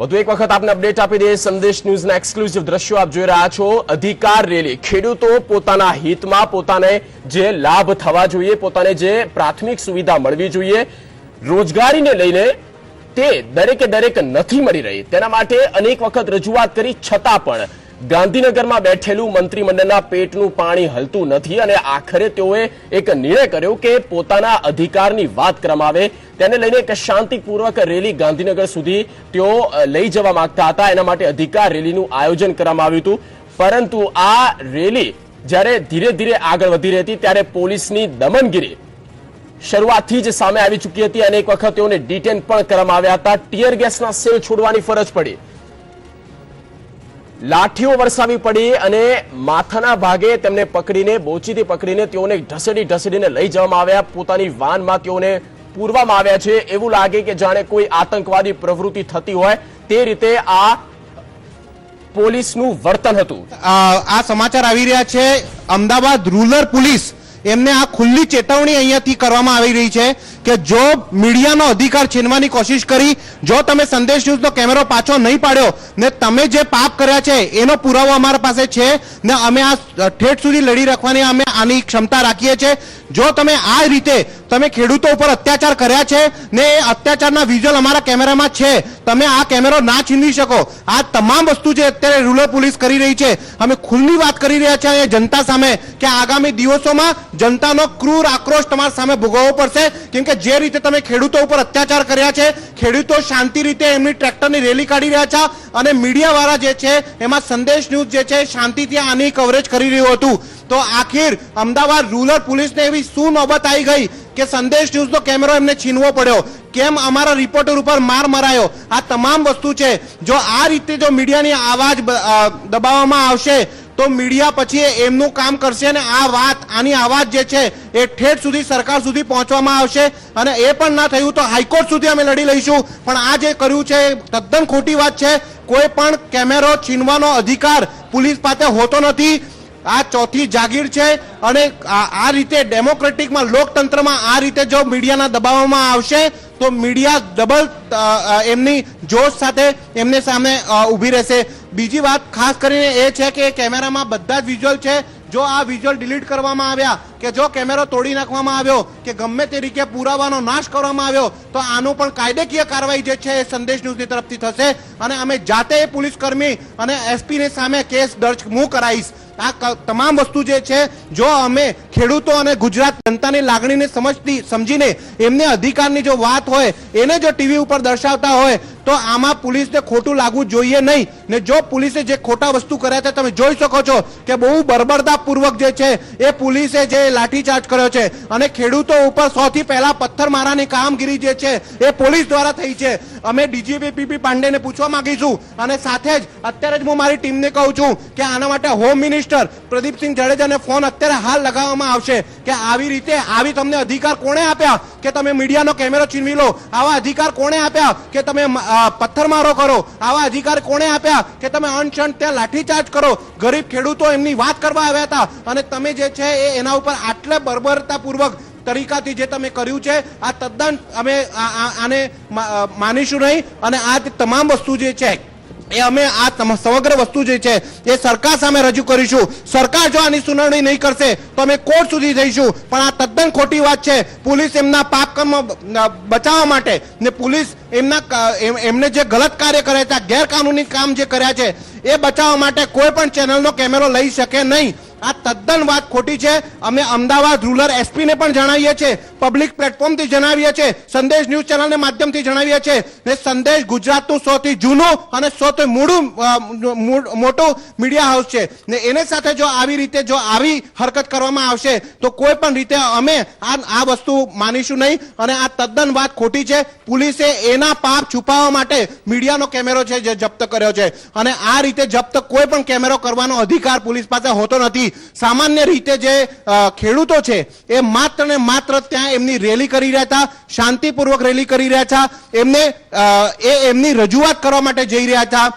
વધુ એક વખત આપને અપડેટ આપી દઈએ સંદેશ ન્યૂઝના એક્સક્લુઝિવ દ્રશ્યો આપ જોઈ રહ્યા છો। અધિકાર રેલી ખેડૂતો પોતાના હિતમાં પોતાને જે લાભ થવા જોઈએ, પોતાને જે પ્રાથમિક સુવિધા મળવી જોઈએ, રોજગારીને લઈને તે દરેક નથી મળી રહી, તેના માટે અનેક વખત રજૂઆત કરી છતાં પણ ગાંધીનગરમાં બેઠેલું મંત્રીમંડળના પેટનું પાણી હલતું નથી અને આખરે તેઓએ એક નિર્ણય કર્યો કે પોતાના અધિકારની વાત કરવામાં આવે, તેને લઈને એક શાંતિપૂર્વક રેલી ગાંધીનગર સુધી તેઓ લઈ જવા માંગતા હતા। એના માટે અધિકાર રેલીનું આયોજન કરવામાં આવ્યું હતું, પરંતુ આ રેલી જ્યારે ધીરે ધીરે આગળ વધી રહી હતી ત્યારે પોલીસની દમનગીરી શરૂઆતથી જ સામે આવી ચૂકી હતી। અનેક વખત તેઓને ડિટેન પણ કરવામાં આવ્યા હતા, ટીયર ગેસના સેલ છોડવાની ફરજ પડી, લાઠીઓ વરસાવી પડી અને માથાના ભાગે તેમને પકડીને બોચીથી પકડીને તેઓને ઢસડીને લઈ જવામાં આવ્યા, પોતાની વાનમાં તેઓને પૂરવામાં આવ્યા છે। એવું લાગે કે જાણે કોઈ આતંકવાદી પ્રવૃત્તિ થતી હોય તે રીતે આ પોલીસનું વર્તન હતું। આ સમાચાર આવી રહ્યા છે અમદાવાદ રૂરલ પોલીસ એમને આ ખુલ્લી ચેતવણી અહીંયાથી કરવામાં આવી રહી છે કે જો મીડિયાનો અધિકાર છીનવાની કોશિશ કરી, જો તમે સંદેશ ન્યૂઝનો કેમેરો પાછો નહીં પાડ્યો ને તમે જે પાપ કર્યા છે એનો પુરાવો અમારા પાસે છે ને અમે આ ઠેઠ સુધી લડી રાખવાની અમે આની ક્ષમતા રાખીએ છીએ। જો તમે આ રીતે તમે ખેડૂતો ઉપર અત્યાચાર કર્યા છે ને એ અત્યાચારના વિઝ્યુઅલ અમારા કેમેરામાં છે, તમે આ કેમેરો ના છીનવી શકો। આ તમામ વસ્તુ જે અત્યારે રૂરલ પોલીસ કરી રહી છે, અમે ખુલ્લી વાત કરી રહ્યા છીએ જનતા સામે કે આગામી દિવસોમાં જનતાનો ક્રૂર આક્રોશ તમારા સામે ભોગવવો પડશે, કેમ કે જે રીતે તમે ખેડૂતો ઉપર અત્યાચાર કર્યા છે, ખેડૂતો શાંતિ રીતે એમની ટ્રેક્ટરની રેલી કાઢી રહ્યા છે અને મીડિયાવાળા જે છે એમાં સંદેશ ન્યૂઝ જે છે શાંતિથી આની કવરેજ કરી રહ્યું હતું। તો આખિર અમદાવાદ રૂરલ પોલીસને એવી શું નોબત આવી ગઈ કે સંદેશ ન્યૂઝનો કેમેરો એમને છીનવો પડ્યો, કેમ અમારા રિપોર્ટર ઉપર માર મરાયો, આ તમામ વસ્તુ છે। જો આ રીતે જો મીડિયાની આવાજ દબાવવામાં આવશે તો મીડિયા પછી એમનું કામ કરશે અને આ વાત આની આવાજ જે છે એ ઠેઠ સુધી સરકાર સુધી પહોંચવામાં આવશે અને એ પણ ના થયું તો હાઈકોર્ટ સુધી અમે લડી લઈશું। પણ આ જે કર્યું છે તદ્દન ખોટી વાત છે। કોઈ પણ કેમેરો છીનવાનો અધિકાર પોલીસ પાસે હોતો નથી। આ ચોથી જાગીર છે અને આ રીતે ડેમોક્રેટિકમાં લોકતંત્રમાં આ રીતે જો મીડિયાના દબાવવામાં આવશે તો મીડિયા ડબલ એમની જોશ સાથે એમને સામે ઊભી રહેશે। બીજી વાત ખાસ કરીને એ છે કે કેમેરામાં બધા જ વિઝ્યુઅલ છે, જો આ વિઝ્યુઅલ ડિલીટ કરવામાં આવ્યા કે જો કેમેરો તોડી નાખવામાં આવ્યો કે ગમે તે રીતે પુરાવાનો નાશ કરવામાં આવ્યો તો આનું પણ કાયદેકીય કાર્યવાહી જે છે એ સંદેશ ન્યૂઝની તરફથી થશે અને અમે જાતે પોલીસ કર્મી અને એસપીની સામે કેસ દર્જ હું કરાવીશ। આ તમામ વસ્તુ જે છે જો અમે ખેડૂતો અને ગુજરાત જનતાની લાગણીને સમજીને એમને અધિકારની જો વાત હોય એને જો ટીવી ઉપર દર્શાવતા હોય તો આમાં પોલીસને ખોટું લાગવું જોઈએ નહીં। ને જો પોલીસે જે ખોટા વસ્તુ કર્યા છે તમે જોઈ શકો છો કે બહુ બર્બરતાપૂર્વક જે છે એ પોલીસે જે લાઠીચાર્જ કર્યો છે અને ખેડૂતો ઉપર સૌથી પહેલા પથ્થરમારાની કામગીરી જે છે એ પોલીસ દ્વારા થઈ છે। અમે ડીજીપી પીપી પાંડેને પૂછવા માંગીશું અને સાથે જ અત્યારે જ હું મારી ટીમને કહું છું કે આના માટે હોમ મિનિસ્ટર પ્રદીપસિંહ જાડેજાને ફોન અત્યારે હાલ લગાવવામાં આવશે કે આવી રીતે આવી તમને અધિકાર કોણે આપ્યા કે તમે મીડિયાનો કેમેરો છીનવી લો, આવા અધિકાર કોણે આપ્યા કે તમે પથ્થરમારો કરો, આવા અધિકાર કોણે આપ્યા કે તમે અનશન ત્યાં લાઠીચાર્જ કરો। ગરીબ ખેડૂતો એમની વાત કરવા આવ્યા હતા અને તમે જે છે એના ઉપર આટલે બર્બરતાપૂર્વક તરીકાથી જે તમે કર્યું છે આ તદ્દન અમે આને માનીશું નહીં અને આ તમામ વસ્તુ જે છે એ અમે આ સમગ્ર વસ્તુ જે છે એ સરકાર સામે રજૂ કરીશું। સરકાર જો આની સુનાવણી નહીં કરશે તો અમે કોર્ટ સુધી જઈશું। પણ આ તદ્દન ખોટી વાત છે। પોલીસ એમના પાપ કર્મ બચાવવા માટે ને પોલીસ એમને જે ગલત કાર્ય કર્યા છે, ગેરકાનૂની કામ જે કર્યા છે એ બચાવવા માટે કોઈ પણ ચેનલનો કેમેરો લઈ શકે નહીં। આ તદ્દન વાત ખોટી છે। અમે અમદાવાદ રૂરલ એસપીને પણ જણાવીએ છીએ, પબ્લિક પ્લેટફોર્મથી જણાવીએ છીએ, સંદેશ ન્યૂઝ ચેનલને માધ્યમથી જણાવીએ છીએ ને સંદેશ ગુજરાતનું સૌથી જૂનું અને સૌથી મોટું મીડિયા હાઉસ છે ને એને સાથે જો આવી રીતે જો આવી હરકત કરવામાં આવશે તો કોઈ પણ રીતે અમે આ વસ્તુ માનીશું નહીં અને આ તદ્દન વાત ખોટી છે। પોલીસે એના પાપ છુપાવવા માટે મીડિયાનો કેમેરો છે જે જપ્ત કર્યો છે અને આ રીતે જપ્ત કોઈ પણ કેમેરો કરવાનો અધિકાર પોલીસ પાસે હોતો નથી। સામાન્ય રીતે જે ખેડૂતો છે એ માત્ર ને માત્ર ત્યાં એમની રેલી કરી રહ્યા હતા, શાંતિપૂર્વક રેલી કરી રહ્યા હતા, એમને એમની રજૂઆત કરવા માટે જઈ રહ્યા હતા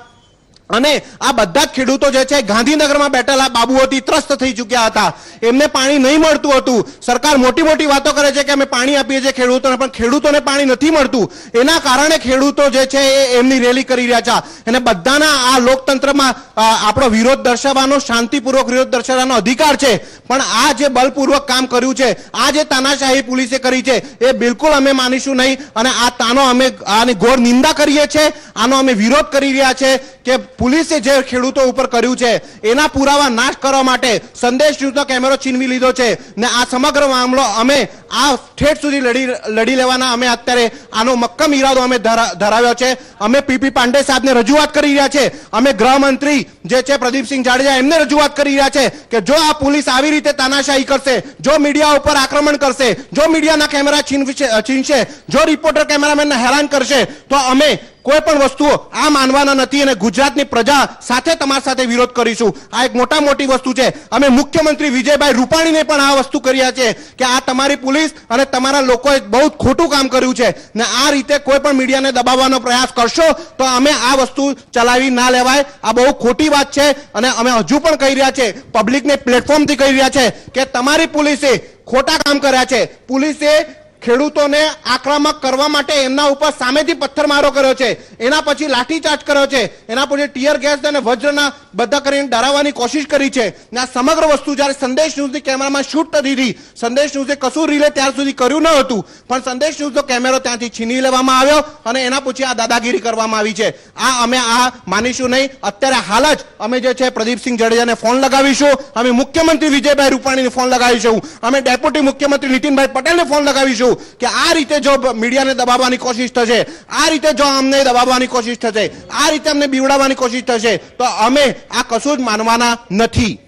અને આ બધા જ ખેડૂતો જે છે ગાંધીનગરમાં બેઠેલા બાબુઓથી ત્રસ્ત થઈ ચૂક્યા હતા. એમને પાણી નહીં મળતું હતું. સરકાર મોટી મોટી વાતો કરે છે કે અમે પાણી આપીએ છીએ ખેડૂતોને, પણ ખેડૂતોને પાણી નથી મળતું. એના કારણે ખેડૂતો જે છે એ એમની રેલી કરી રહ્યા છે. અને બધાના આ લોકતંત્રમાં આપણો વિરોધ દર્શાવવાનો, શાંતિપૂર્વક વિરોધ દર્શાવવાનો અધિકાર છે. પણ આ જે બલપૂર્વક કામ કર્યું છે, આ જે તાનાશાહી પોલીસે કરી છે, એ બિલકુલ અમે માનીશું નહીં. અને આ તાનો અમે આની ઘોર નિંદા કરીએ છીએ. આનો અમે વિરોધ કરી રહ્યા છે કે પોલીસે જે ખેડૂતો ઉપર કર્યું છે એના પુરાવા નાશ કરવા માટે સંદેશ ન્યૂઝનો કેમેરો છીનવી લીધો છે. ને આ સમગ્ર મામલો અમે આ ઠેઠ સુધી લડી લેવાના અમે અત્યારે આનો મક્કમ ઈરાદો અમે ધરાવ્યો છે. અમે પીપી પાંડે સાહેબને રજૂઆત કરી રહ્યા છે. અમે ગૃહમંત્રી જે છે પ્રદીપસિંહ જાડેજા એમને રજૂઆત કરી રહ્યા છે કે જો આ પોલીસ આવી રીતે તાનાશાહી કરશે, જો મીડિયા ઉપર આક્રમણ કરશે, જો મીડિયાના કેમેરા છીનશે, જો રિપોર્ટર કેમેરામેનને હેરાન કરશે, તો અમે કોઈ પણ વસ્તુ આ માનવાના નથી. અને ગુજરાતની પ્રજા સાથે તમારા સાથે વિરોધ કરીશું. આ એક મોટી વસ્તુ છે. અમે મુખ્યમંત્રી વિજયભાઈ રૂપાણીને પણ આ વસ્તુ કર્યા છે કે આ તમારી પોલીસ અને તમારા લોકોએ બહુ ખોટું કામ કર્યું છે. ને આ રીતે કોઈ પણ મીડિયાને દબાવવાનો પ્રયાસ કરશો તો અમે આ વસ્તુ ચલાવી ના લેવાય. આ બહુ ખોટી વાત છે. અને અમે હજુ પણ કહી રહ્યા છે, પબ્લિકને પ્લેટફોર્મથી કહી રહ્યા છે કે તમારી પોલીસે ખોટા કામ કર્યા છે. પોલીસે ખેડૂતોને આક્રમક કરવા માટે એમના ઉપર સામેથી પથ્થરમારો કર્યો છે, એના પછી લાઠીચાર્જ કર્યો છે, એના પછી ટીયર ગેસ અને વજ્રના બધા કરીને ડરાવવાની કોશિશ કરી છે. ને આ સમગ્ર વસ્તુ જ્યારે સંદેશ ન્યૂઝની કેમેરામાં શૂટ થતી હતી, સંદેશ ન્યૂઝે કશું રિલે ત્યાર સુધી કર્યું ન હતું, પણ સંદેશ ન્યૂઝનો કેમેરો ત્યાંથી છીનવી લેવામાં આવ્યો અને એના પછી આ દાદાગીરી કરવામાં આવી છે. આ અમે આ માનીશું નહીં. અત્યારે હાલ જ અમે જે છે પ્રદીપસિંહ જાડેજાને ફોન લગાવીશું, અમે મુખ્યમંત્રી વિજયભાઈ રૂપાણીને ફોન લગાવીશું, અમે ડેપ્યુટી મુખ્યમંત્રી નીતિનભાઈ પટેલને ફોન લગાવીશું કે આ રીતે જો મીડિયાને દબાવવાની કોશિશ થશે, આ રીતે જો અમને દબાવવાની કોશિશ થશે, આ રીતે અમને બીવડાવવાની કોશિશ થશે, તો અમે આ કશું જ માનવાના નથી.